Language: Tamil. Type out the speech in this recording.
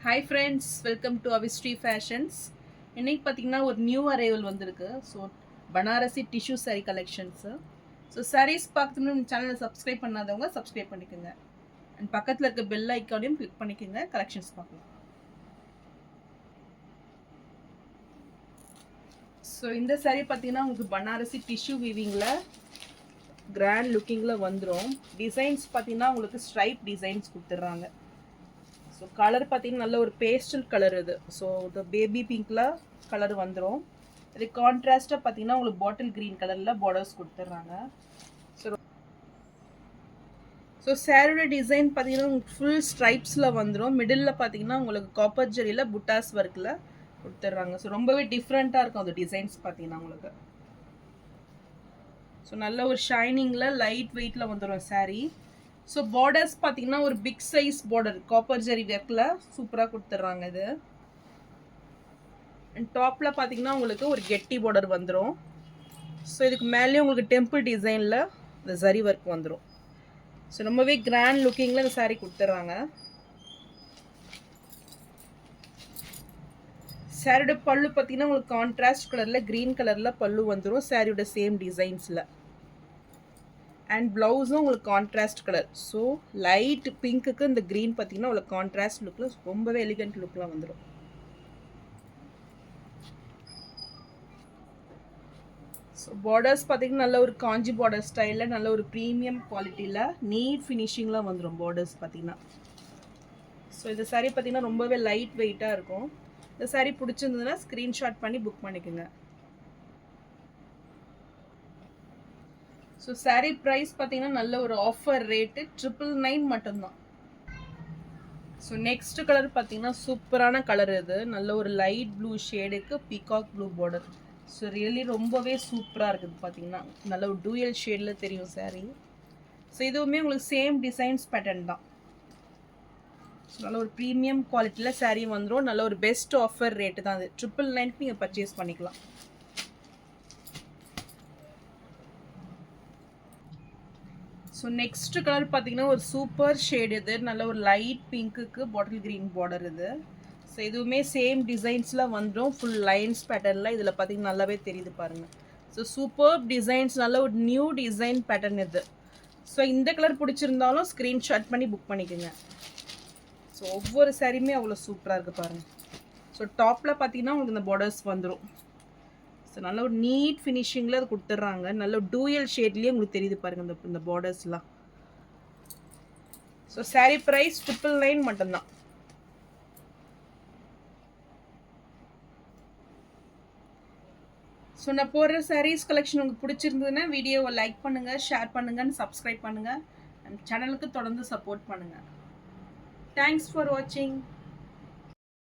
ஹாய் ஃப்ரெண்ட்ஸ், வெல்கம் டு அவிஸ்ட்ரி ஃபேஷன்ஸ். இன்றைக்கி பார்த்தீங்கன்னா ஒரு நியூ அரைவல் வந்திருக்கு. So Banarasi tissue sari collections. So saris பார்க்கணும்னு சேனலை சப்ஸ்கிரைப் பண்ணாதவங்க சப்ஸ்கிரைப் பண்ணிக்கோங்க. அண்ட் பக்கத்தில் இருக்க பெல் ஐக்கானையும் கிளிக் பண்ணிக்கோங்க. கலெக்ஷன்ஸ் பார்க்கலாம். ஸோ இந்த சாரீ பார்த்தீங்கன்னா உங்களுக்கு பனாரசி டிஷ்யூ வீவிங்கில் கிராண்ட் லுக்கிங்கில் வந்துடும். டிசைன்ஸ் பார்த்தீங்கன்னா உங்களுக்கு ஸ்ட்ரைப் டிசைன்ஸ் கொடுத்துட்றாங்க. ஸோ கலர் பார்த்தீங்கன்னா நல்ல ஒரு பேஸ்டல் கலர் இது. ஸோ இந்த பேபி பிங்க்கில் கலர் வந்துடும். இது கான்ட்ராஸ்ட்டாக பார்த்தீங்கன்னா உங்களுக்கு பாட்டில் க்ரீன் கலரில் பார்டர்ஸ் கொடுத்துட்றாங்க. ஸோ சாரியோட டிசைன் பார்த்தீங்கன்னா உங்களுக்கு ஃபுல் ஸ்ட்ரைப்ஸில் வந்துடும். மிடில் பார்த்தீங்கன்னா உங்களுக்கு காப்பர் ஜெரியில் புட்டாஸ் ஒர்க்கில் கொடுத்துட்றாங்க. ஸோ ரொம்பவே டிஃப்ரெண்ட்டாக இருக்கும் அந்த டிசைன்ஸ் பார்த்தீங்கன்னா உங்களுக்கு. ஸோ நல்ல ஒரு ஷைனிங்கில் லைட் வெயிட்டில் வந்துடும் சாரீ. ஸோ பார்டர்ஸ் பார்த்தீங்கன்னா ஒரு பிக் சைஸ் பார்டர் காப்பர் ஜெரி ஒர்க்கில் சூப்பராக கொடுத்துட்றாங்க இது. அண்ட் டாப்பில் பார்த்தீங்கன்னா உங்களுக்கு ஒரு கெட்டி பார்டர் வந்துடும். ஸோ இதுக்கு மேலேயும் உங்களுக்கு டெம்பிள் டிசைனில் இந்த ஜரி ஒர்க் வந்துடும். ஸோ ரொம்பவே கிராண்ட் லுக்கிங்கில் இந்த சாரீ கொடுத்துட்றாங்க. சாரியோட பல்லு பார்த்தீங்கன்னா உங்களுக்கு கான்ட்ராஸ்ட் கலரில் க்ரீன் கலரில் பல்லு வந்துடும் சாரியோட சேம் டிசைன்ஸில். அண்ட் ப்ளவுஸும் உங்களுக்கு கான்ட்ராஸ்ட் கலர். ஸோ லைட் பிங்க்குக்கு இந்த க்ரீன் பார்த்தீங்கன்னா உங்களுக்கு கான்ட்ராஸ்ட் லுக்கில் ரொம்பவே எலிகண்ட் லுக்கில் வந்துடும். ஸோ பார்டர்ஸ் பார்த்தீங்கன்னா நல்ல ஒரு காஞ்சி பார்டர் ஸ்டைலில் நல்ல ஒரு ப்ரீமியம் குவாலிட்டியில் நீட் ஃபினிஷிங்கில் வந்துடும் பார்டர்ஸ் பார்த்தீங்கன்னா. ஸோ இந்த சாரீ பார்த்தீங்கன்னா ரொம்பவே லைட் வெயிட்டாக இருக்கும். இந்த சாரீ பிடிச்சிருந்ததுன்னா ஸ்க்ரீன்ஷாட் பண்ணி புக் பண்ணிக்கோங்க. ஸோ சாரீ ப்ரைஸ் பார்த்தீங்கன்னா நல்ல ஒரு ஆஃபர் ரேட்டு 999 மட்டும்தான். ஸோ நெக்ஸ்ட் கலர் பார்த்தீங்கன்னா சூப்பரான கலர் இது. நல்ல ஒரு லைட் ப்ளூ ஷேடுக்கு peacock blue border. So really ரொம்பவே சூப்பராக இருக்குது பார்த்தீங்கன்னா. நல்ல ஒரு டூயல் ஷேடில் தெரியும் சாரீ. ஸோ இதுவுமே உங்களுக்கு சேம் டிசைன்ஸ் பேட்டர்ன் தான். ஸோ நல்ல ஒரு ப்ரீமியம் குவாலிட்டியில் சாரீ வந்துடும். நல்ல ஒரு பெஸ்ட் ஆஃபர் ரேட்டு தான் அது. 999 நீங்கள் பர்ச்சேஸ் பண்ணிக்கலாம். ஸோ நெக்ஸ்ட் கலர் பார்த்தீங்கன்னா ஒரு சூப்பர் ஷேட் இது. நல்ல ஒரு லைட் பிங்க்குக்கு பாட்டில் க்ரீன் பார்டர் இது. ஸோ இதுவுமே சேம் டிசைன்ஸில் வந்துடும். ஃபுல் லைன்ஸ் பேட்டர்னில் இதில் பார்த்தீங்கன்னா நல்லாவே தெரியுது பாருங்கள். ஸோ சூப்பர் டிசைன்ஸ், நல்ல ஒரு நியூ டிசைன் பேட்டர்ன் இது. ஸோ இந்த கலர் பிடிச்சிருந்தாலும் ஸ்க்ரீன்ஷாட் பண்ணி புக் பண்ணிக்கோங்க. ஸோ ஒவ்வொரு சாரியுமே அவ்வளோ சூப்பராக இருக்குது பாருங்கள். ஸோ டாப்பில் பார்த்தீங்கன்னா உங்களுக்கு இந்த பார்டர்ஸ் வந்துடும். ஸோ நல்ல ஒரு நீட் ஃபினிஷிங்கில் அது கொடுத்துட்றாங்க. நல்ல டூயல் ஷேட்லேயே உங்களுக்கு தெரியுது பாருங்கள் இந்த பார்டர்ஸ்லாம். ஸோ சாரீ ப்ரைஸ் 999 மட்டும்தான். ஸோ நான் போடுற சாரீஸ் கலெக்ஷன் உங்களுக்கு பிடிச்சிருந்ததுன்னா வீடியோவை லைக் பண்ணுங்கள், ஷேர் பண்ணுங்கள், சப்ஸ்கிரைப் பண்ணுங்கள். அண்ட் சேனலுக்கு தொடர்ந்து சப்போர்ட் பண்ணுங்கள். தேங்க்ஸ் ஃபார் வாட்சிங்.